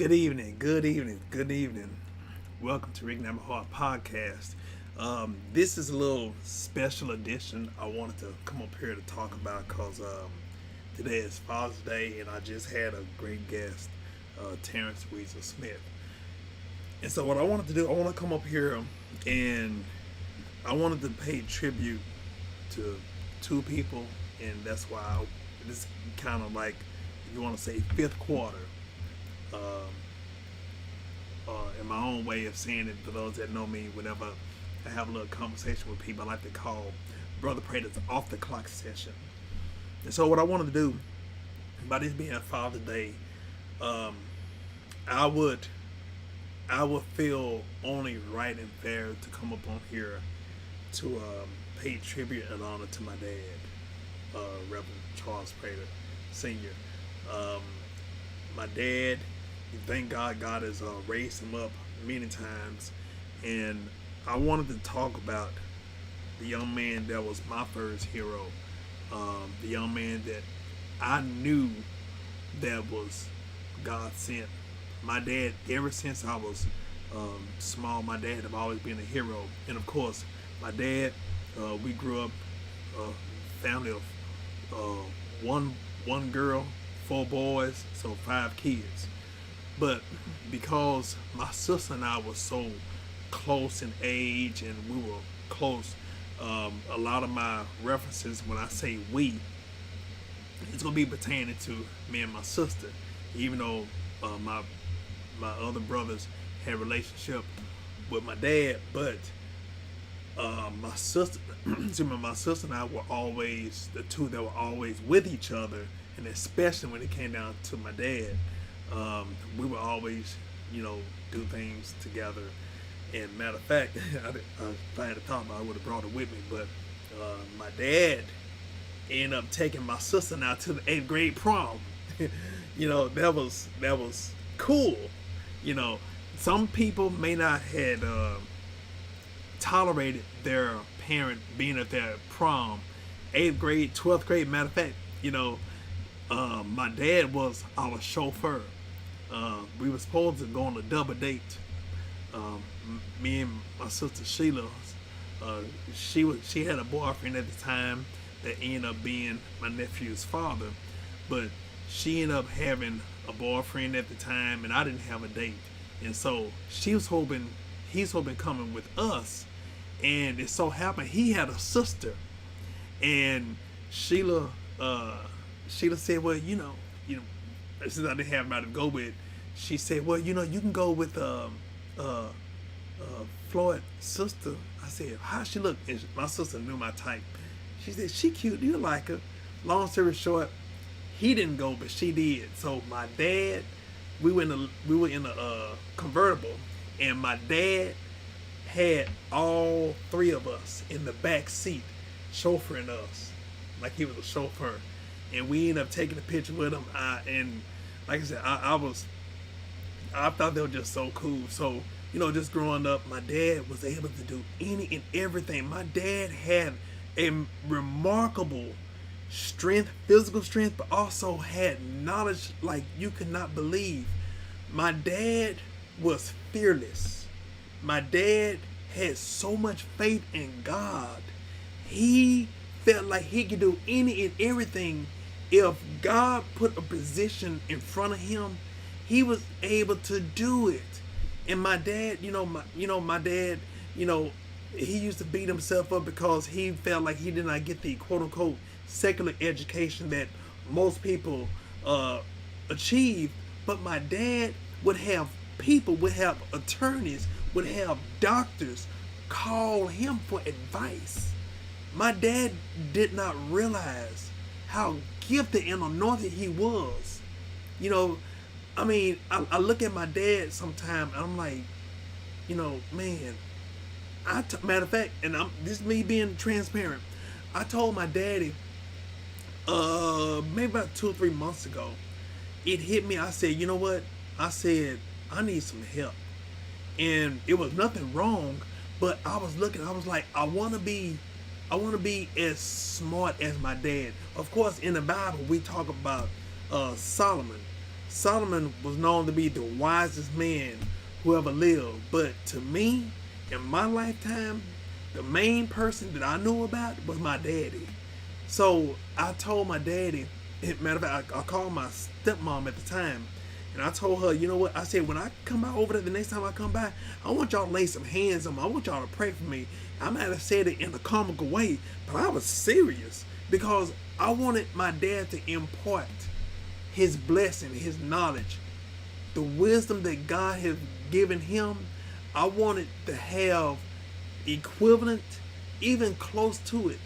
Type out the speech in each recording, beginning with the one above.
Good evening, good evening, good evening. Welcome to Reignite My Heart podcast. This is a little special edition I wanted to come up here to talk about because today is Father's Day and I just had a great guest, Terrence Weezer Smith. And so what I wanted to do, I want to come up here and I wanted to pay tribute to two people, and that's why this kind of like, if you want to say fifth quarter. Um, in my own way of saying it, for those that know me, whenever I have a little conversation with people, I like to call Brother Prater's off the clock session. And so what I wanted to do, by this being Father's Day, um, I would feel only right and fair to come up on here to pay tribute and honor to my dad, Reverend Charles Prater Sr. My dad, thank God has raised him up many times, and I wanted to talk about the young man that was my first hero, the young man that I knew that was God sent. My dad, ever since I was small, my dad have always been a hero, and of course, my dad, we grew up a family of one girl, 4 boys, so 5 kids. But because my sister and I were so close in age and we were close, a lot of my references when I say we, it's gonna be pertaining to me and my sister, even though my other brothers had a relationship with my dad. But my sister, my sister and I were always the two that were always with each other, and especially when it came down to my dad. We would always, do things together. And matter of fact, if I had to talk about it, I would have brought it with me. But my dad ended up taking my sister now to the 8th grade prom. That was cool. Some people may not had tolerated their parent being at their prom. 8th grade, 12th grade. Matter of fact, my dad was our chauffeur. We were supposed to go on a double date. Me and my sister Sheila, she had a boyfriend at the time that ended up being my nephew's father, but she ended up having a boyfriend at the time, and I didn't have a date, and so he's hoping coming with us, and it so happened he had a sister, and Sheila said, well, since I didn't have anybody to go with, she said, well, you can go with Floyd's sister. I said, how she look? And my sister knew my type. She said, she cute, you like her. Long story short, he didn't go, but she did. So my dad, we were in a convertible, and my dad had all 3 of us in the back seat chauffeuring us like he was a chauffeur. And we ended up taking a picture with him. And like I said, I thought they were just so cool. So, just growing up, my dad was able to do any and everything. My dad had a remarkable strength, physical strength, but also had knowledge like you could not believe. My dad was fearless. My dad had so much faith in God. He felt like he could do any and everything. If God put a position in front of him, he was able to do it. And my dad, my dad, he used to beat himself up because he felt like he did not get the quote unquote secular education that most people achieve. But my dad would have attorneys, would have doctors call him for advice. My dad did not realize how gifted and anointed he was. I look at my dad sometimes and I'm like, man, matter of fact, and this is me being transparent, I told my daddy, maybe about 2 or 3 months ago, it hit me. I said, you know what? I said, I need some help. And it was nothing wrong, but I was like, I want to be as smart as my dad. Of course, in the Bible, we talk about Solomon. Solomon was known to be the wisest man who ever lived. But to me, in my lifetime, the main person that I knew about was my daddy. So I told my daddy, matter of fact, I called my stepmom at the time, and I told her, you know what? I said, when I come by over there the next time I come by, I want y'all to lay some hands on me. I want y'all to pray for me. I might have said it in a comical way, but I was serious because I wanted my dad to impart his blessing, his knowledge, the wisdom that God has given him. I wanted to have equivalent, even close to it.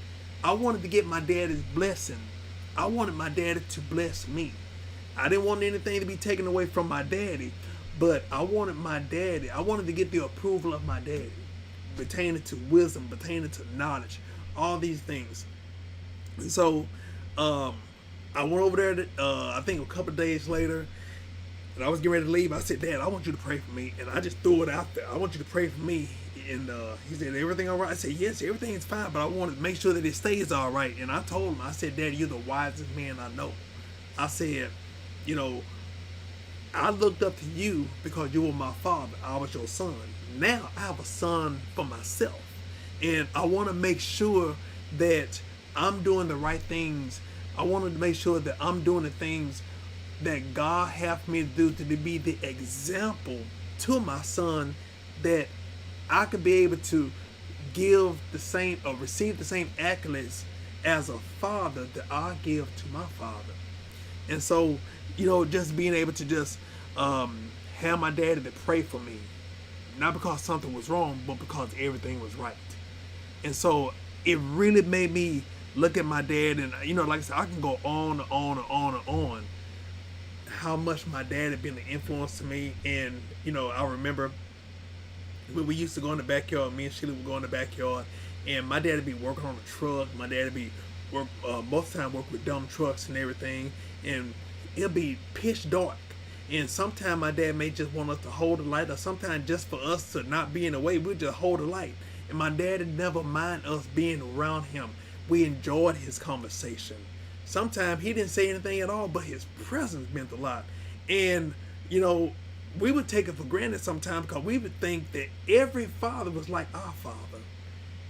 I wanted to get my daddy's blessing. I wanted my daddy to bless me. I didn't want anything to be taken away from my daddy, but I wanted to get the approval of my daddy, pertaining to wisdom, pertaining to knowledge, all these things. And so I went over there, I think a couple of days later, and I was getting ready to leave. I said, Dad, I want you to pray for me. And I just threw it out there. I want you to pray for me. And he said, everything all right? I said, yes, everything is fine, but I want to make sure that it stays all right. And I told him, I said, Daddy, you're the wisest man I know. I said, you know, I looked up to you because you were my father. I was your son. Now I have a son for myself. And I want to make sure that I'm doing the right things. I wanted to make sure that I'm doing the things that God have me to do, to be the example to my son, that I could be able to give the same or receive the same accolades as a father that I give to my father. And so, you know, just being able to just have my daddy to pray for me, not because something was wrong, but because everything was right. And so it really made me look at my dad, and you know, like I said, I can go on and on and on and on how much my dad had been an influence to me. And you know, I remember when we used to go in the backyard, me and Sheila would go in the backyard, and my dad would be working on a truck. My dad would be most of the time work with dump trucks and everything, and it'll be pitch dark. And sometimes my dad may just want us to hold the light, or sometimes just for us to not be in the way, we'll just hold the light. And my dad would never mind us being around him. We enjoyed his conversation. Sometimes he didn't say anything at all, but his presence meant a lot. And, you know, we would take it for granted sometimes because we would think that every father was like our father.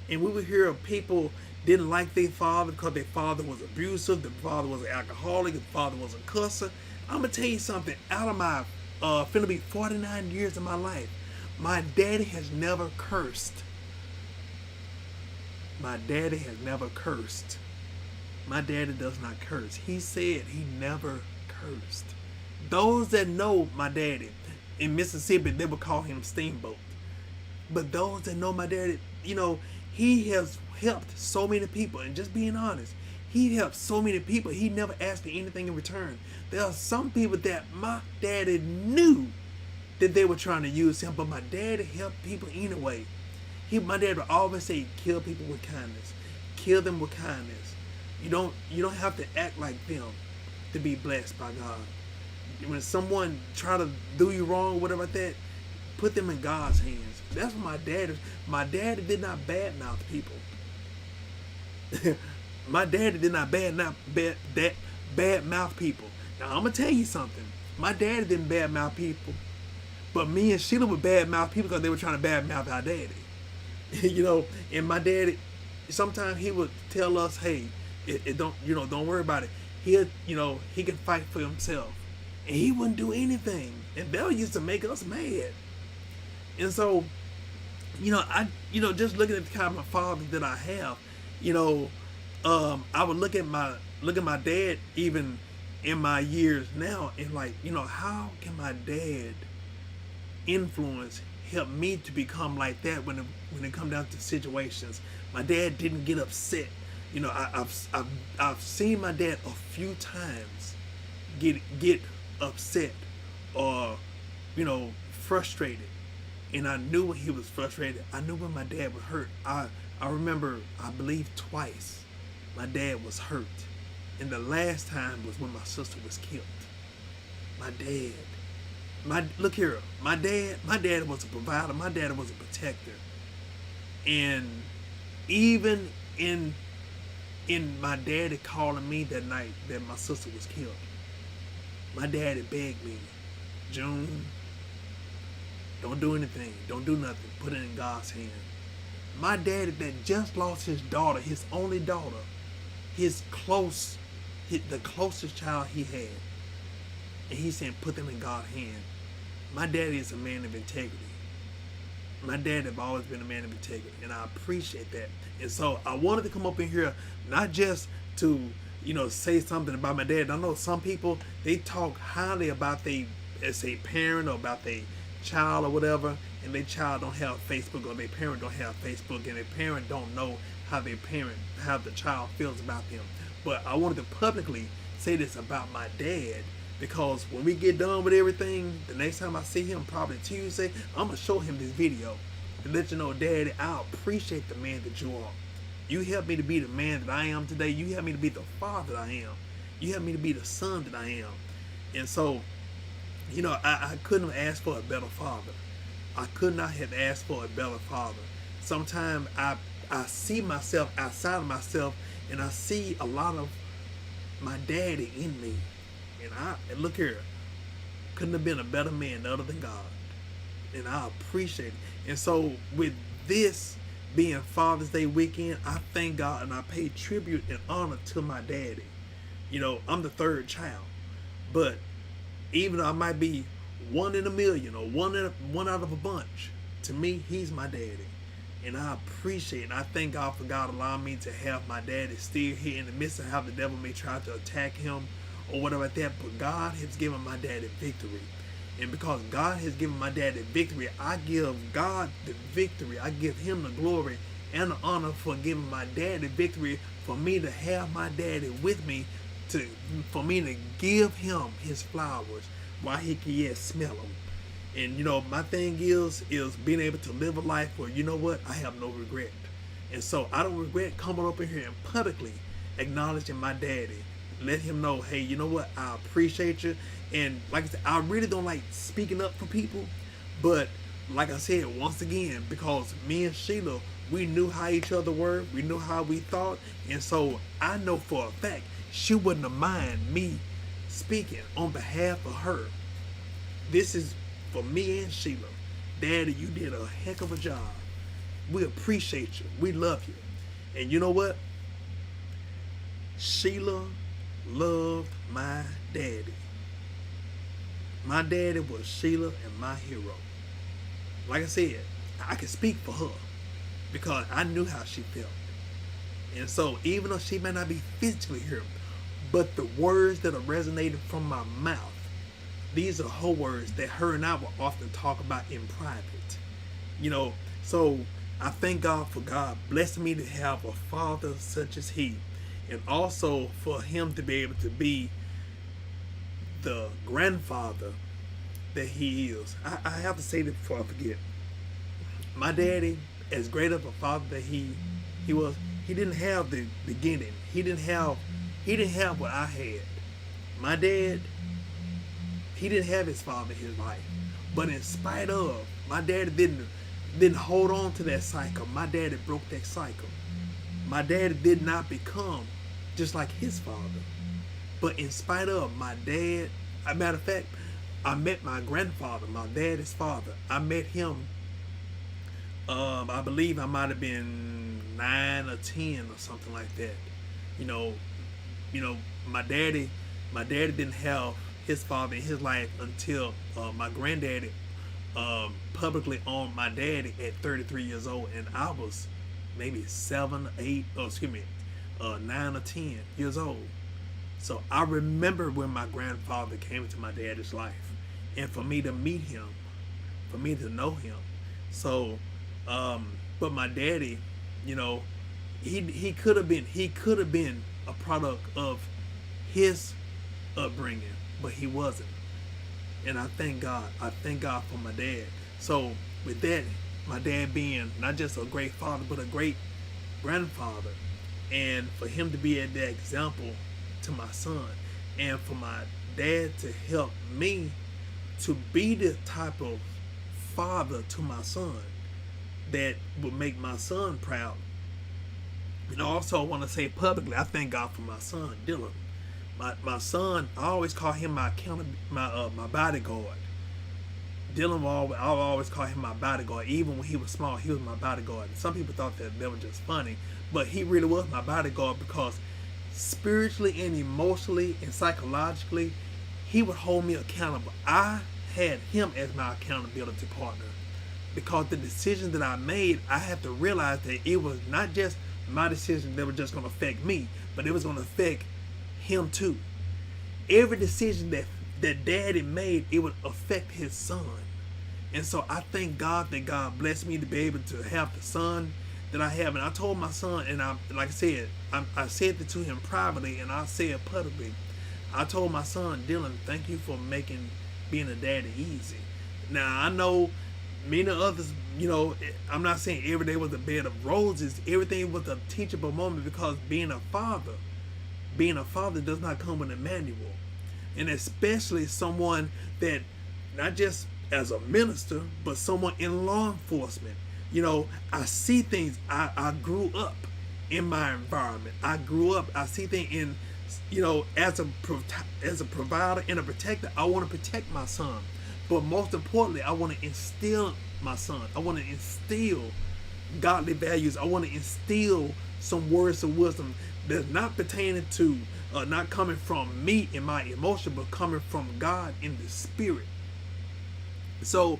And we would hear of people didn't like their father because their father was abusive, the father was an alcoholic, the father was a cusser. I'm going to tell you something. Out of my, finna be 49 years of my life, my daddy has never cursed. My daddy has never cursed. My daddy does not curse. He said he never cursed. Those that know my daddy, in Mississippi, they would call him Steamboat. But those that know my daddy, you know, he has helped so many people. And just being honest, he helped so many people. He never asked for anything in return. There are some people that my daddy knew that they were trying to use him, but my daddy helped people anyway. My dad would always say, kill people with kindness. Kill them with kindness. You don't have to act like them to be blessed by God. When someone try to do you wrong, whatever like that, put them in God's hands. That's what my daddy did not badmouth people. My daddy did not badmouth people. Now I'm gonna tell you something. My daddy didn't badmouth people, but me and Sheila would badmouth people because they were trying to badmouth our daddy. You know, and my daddy, sometimes he would tell us, hey, don't worry about it. He can fight for himself. And he wouldn't do anything. And that used to make us mad. And so, just looking at the kind of father that I have, I would look at my dad even in my years now, and how can my dad help me to become like that when it come down to situations? My dad didn't get upset. I've seen my dad a few times get upset or frustrated, and I knew when he was frustrated. I knew when my dad was hurt. I remember, I believe twice my dad was hurt, and the last time was when my sister was killed. My dad was a provider. My dad was a protector. And even in my daddy calling me that night that my sister was killed, My daddy begged me, June, don't do anything. Don't do nothing. Put it in God's hand. My daddy that just lost his daughter, his only daughter, the closest child he had. And he said, put them in God's hand. My daddy is a man of integrity. My dad have always been a man of integrity, and I appreciate that. And so I wanted to come up in here, not just to, say something about my dad. I know some people, they talk highly about they as a parent or about their child or whatever, and their child don't have Facebook, or their parent don't have Facebook, and their parent don't know how the child feels about them. But I wanted to publicly say this about my dad, because when we get done with everything, the next time I see him, probably Tuesday, I'm going to show him this video to let you know, Daddy, I appreciate the man that you are. You helped me to be the man that I am today. You helped me to be the father that I am. You helped me to be the son that I am. And so, I couldn't have asked for a better father. I could not have asked for a better father. Sometimes I see myself outside of myself, and I see a lot of my daddy in me. And look here, couldn't have been a better man other than God. And I appreciate it. And so with this being Father's Day weekend, I thank God and I pay tribute and honor to my daddy. I'm the third child. But even though I might be one in a million or one out of a bunch, to me, he's my daddy. And I appreciate it. And I thank God for God allowing me to have my daddy still here in the midst of how the devil may try to attack him or whatever like that. But God has given my daddy victory. And because God has given my daddy victory, I give God the victory. I give him the glory and the honor for giving my daddy victory, for me to have my daddy with me, for me to give him his flowers while he can yet smell them. And my thing is being able to live a life where, I have no regret. And so I don't regret coming up in here and publicly acknowledging my daddy. Let him know, hey, I appreciate you. And like I said, I really don't like speaking up for people. But like I said, once again, because me and Sheila, we knew how each other were. We knew how we thought. And so I know for a fact she wouldn't have mind me speaking on behalf of her. This is for me and Sheila. Daddy, you did a heck of a job. We appreciate you. We love you. And you know what? Sheila loved my daddy. My daddy was Sheila and my hero. Like I said, I can speak for her because I knew how she felt. And so even though she may not be physically here, but the words that are resonating from my mouth, these are her words that her and I will often talk about in private. So I thank God for God blessing me to have a father such as he. And also for him to be able to be the grandfather that he is. I have to say this before I forget. My daddy, as great of a father that he was, he didn't have the beginning. He didn't have what I had. My dad, he didn't have his father in his life. But in spite of, my daddy didn't hold on to that cycle. My daddy broke that cycle. My daddy did not become just like his father. But in spite of my dad, as a matter of fact, I met my grandfather, my daddy's father. I met him, I believe I might have been 9 or 10 or something like that. My daddy didn't have his father in his life until my granddaddy publicly owned my daddy at 33 years old, and I was maybe 9 or 10 years old. So I remember when my grandfather came into my daddy's life, and for me to meet him, for me to know him. So, but my daddy, he could have been a product of his upbringing, but he wasn't. And I thank God. I thank God for my dad. So with that, my dad being not just a great father, but a great grandfather, and for him to be that example to my son, and for my dad to help me to be the type of father to my son that would make my son proud. Also I want to say publicly, I thank God for my son, Dylan. My son, I always call him my bodyguard. Dylan I always call him my bodyguard. Even when he was small, he was my bodyguard. Some people thought that was just funny, but he really was my bodyguard because spiritually and emotionally and psychologically, he would hold me accountable. I had him as my accountability partner because the decision that I made, I had to realize that it was not just my decision that was just going to affect me, but it was going to affect him too. Every decision that daddy made, it would affect his son. And so I thank God that God blessed me to be able to have the son that I have. And I told my son, and like I said, I said it to him privately, and I say it publicly. I told my son, Dylan, thank you for making being a daddy easy. Now I know many others, I'm not saying every day was a bed of roses. Everything was a teachable moment because being a father does not come with a manual. And especially someone that, not just as a minister, but someone in law enforcement. I see things. I grew up in my environment. I see things in, as a provider and a protector, I want to protect my son. But most importantly, I want to instill my son. I want to instill godly values. I want to instill some words of wisdom that's not pertaining to, not coming from me in my emotion, but coming from God in the spirit. So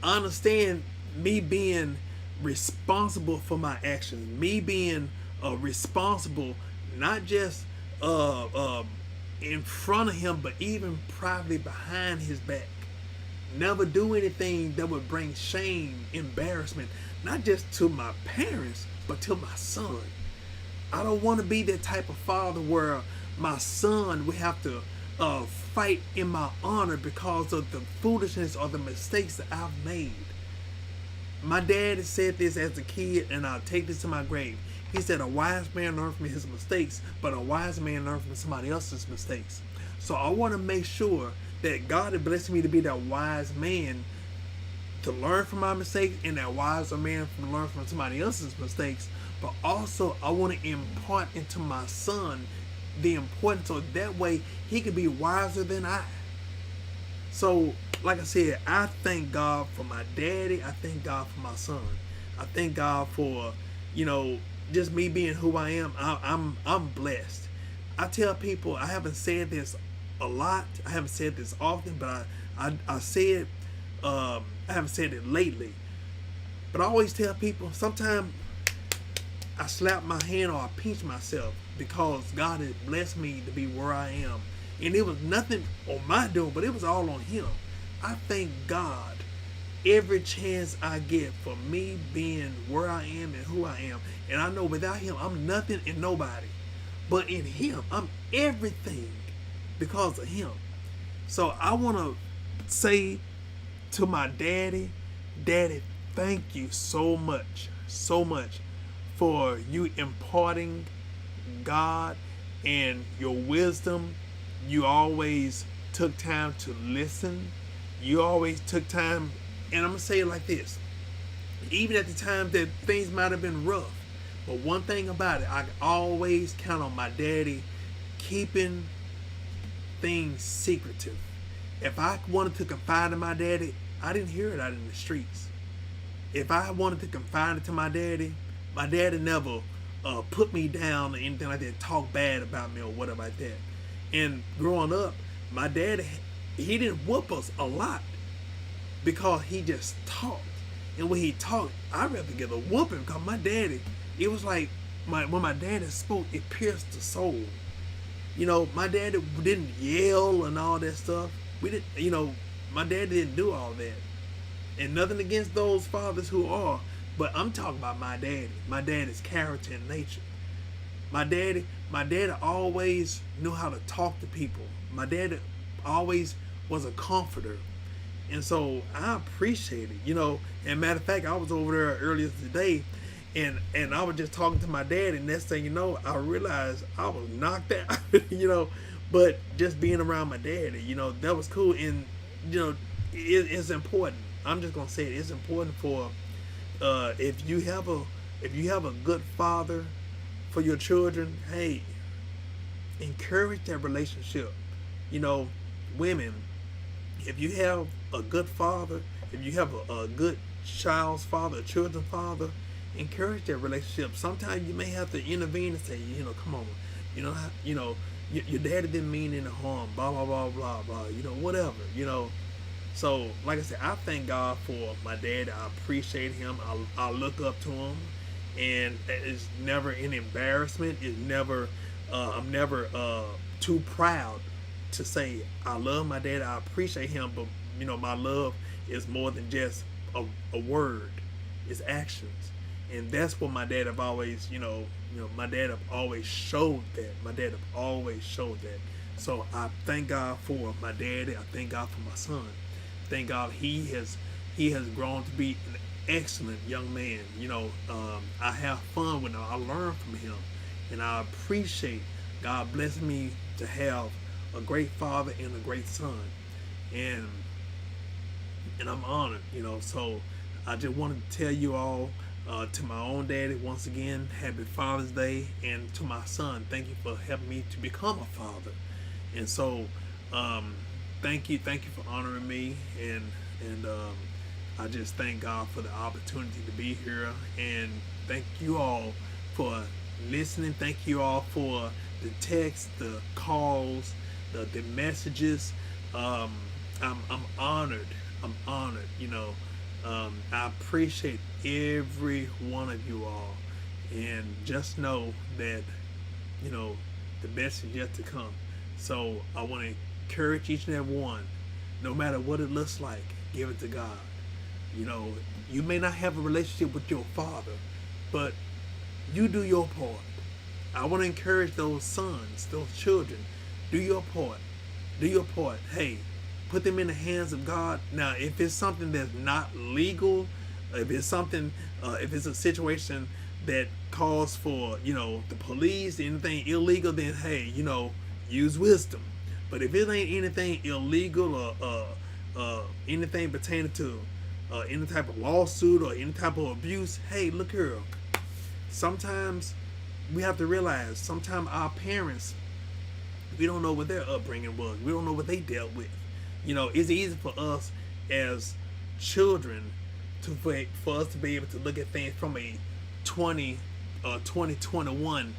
I understand me being responsible for my actions, me being responsible, not just in front of him, but even privately behind his back. Never do anything that would bring shame, embarrassment, not just to my parents, but to my son. I don't want to be that type of father where my son will have to fight in my honor because of the foolishness or the mistakes that I've made. My dad has said this as a kid, and I'll take this to my grave. He said, a wise man learns from his mistakes, but a wise man learns from somebody else's mistakes. So I want to make sure that God has blessed me to be that wise man to learn from my mistakes, and that wiser man to learn from somebody else's mistakes. But also, I want to impart into my son the importance, so that way he can be wiser than I. So, like I said, I thank God for my daddy. I thank God for my son. I thank God for, just me being who I am. I'm blessed. I tell people, I haven't said this a lot. I haven't said this often, but I said, I haven't said it lately. But I always tell people, sometimes I slap my hand or I pinch myself because God has blessed me to be where I am. And it was nothing on my doing, but it was all on him. I thank God every chance I get for me being where I am and who I am. And I know without him, I'm nothing and nobody. But in him, I'm everything because of him. So I want to say to my daddy, thank you so much for you imparting God and your wisdom. You always took time to listen. You always took time, and I'm going to say it like this. Even at the time that things might have been rough, but one thing about it, I always count on my daddy keeping things secretive. If I wanted to confide in my daddy, I didn't hear it out in the streets. If I wanted to confide it to my daddy never put me down or anything like that, talk bad about me or whatever like that. And growing up, my daddy, he didn't whoop us a lot because he just talked. And when he talked, I'd rather get a whooping because my daddy, it was like when my daddy spoke, it pierced the soul. My daddy didn't yell and all that stuff. We didn't, my daddy didn't do all that. And nothing against those fathers who are, but I'm talking about my daddy. My daddy's character and nature. My daddy always knew how to talk to people. My daddy always was a comforter. And so I appreciate it, And matter of fact, I was over there earlier today and I was just talking to my dad, and next thing you know, I realized I was knocked out, but just being around my daddy, that was cool. And, it's important. I'm just going to say it's important for, if you have a good father for your children, hey, encourage that relationship. You know, women, if you have a good father, if you have a good child's father, a children's father, encourage that relationship. Sometimes you may have to intervene and say, come on, your daddy didn't mean any harm, blah blah blah blah blah, whatever. So, like I said, I thank God for my dad. I appreciate him. I look up to him, and it's never an embarrassment. It's never. I'm never too proud to say I love my dad. I appreciate him, but my love is more than just a word. It's actions, and that's what my dad have always. My dad have always showed that. My dad have always showed that. So I thank God for my daddy. I thank God for my son. Thank God he has grown to be an excellent young man. I have fun with him. I learn from him, and I appreciate God blessing me to have a great father and a great son, and I'm honored. So I just wanted to tell you all, to my own daddy, once again, happy Father's Day, and to my son, thank you for helping me to become a father. And so, thank you for honoring me, and I just thank God for the opportunity to be here, and thank you all for listening. Thank you all for the texts, the calls, the messages. I'm honored. I'm honored. I appreciate every one of you all, and just know that the best is yet to come. So I want to encourage each and every one, no matter what it looks like, give it to God. You may not have a relationship with your father, but you do your part. I want to encourage those sons, those children, do your part. Do your part. Hey, put them in the hands of God. Now, if it's something that's not legal, if it's a situation that calls for, the police, anything illegal, then hey, use wisdom. But if it ain't anything illegal or anything pertaining to any type of lawsuit or any type of abuse, hey, look here. Sometimes we have to realize, sometimes our parents, we don't know what their upbringing was. We don't know what they dealt with. It's easy for us as children for us to be able to look at things from a 2021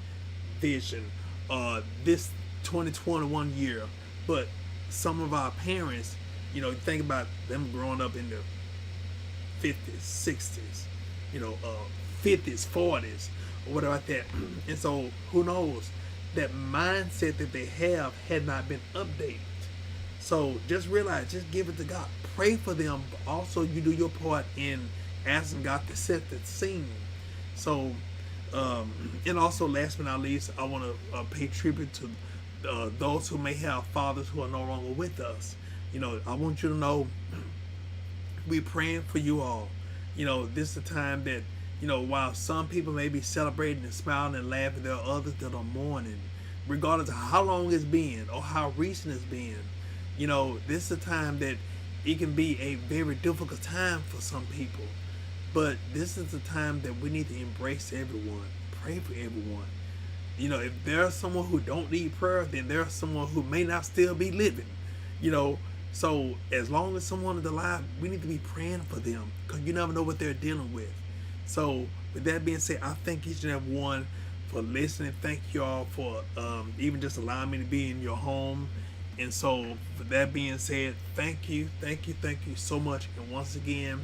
vision, this 2021 year. But some of our parents, think about them growing up in the 50s, 60s, 50s, 40s, or whatever like that. And so, who knows? That mindset that they have had not been updated. So just realize, just give it to God. Pray for them, but also you do your part in asking God to set the scene. So, and also last but not least, I want to pay tribute to those who may have fathers who are no longer with us. I want you to know, we're praying for you all. This is a time that, while some people may be celebrating and smiling and laughing, there are others that are mourning, regardless of how long it's been or how recent it's been. This is a time that it can be a very difficult time for some people. But this is the time that we need to embrace everyone. Pray for everyone. If there's someone who don't need prayer, then there's someone who may not still be living. So as long as someone is alive, we need to be praying for them, because you never know what they're dealing with. So with that being said, I thank each and every one for listening. Thank you all for even just allowing me to be in your home. And so with that being said, thank you so much. And once again,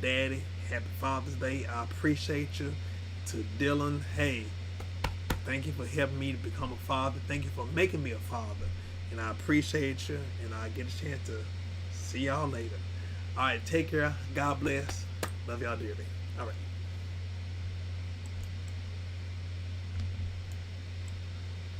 Daddy, happy Father's Day. I appreciate you. To Dylan, hey, thank you for helping me to become a father. Thank you for making me a father. And I appreciate you. And I get a chance to see y'all later. All right, take care. God bless. Love y'all dearly. All right.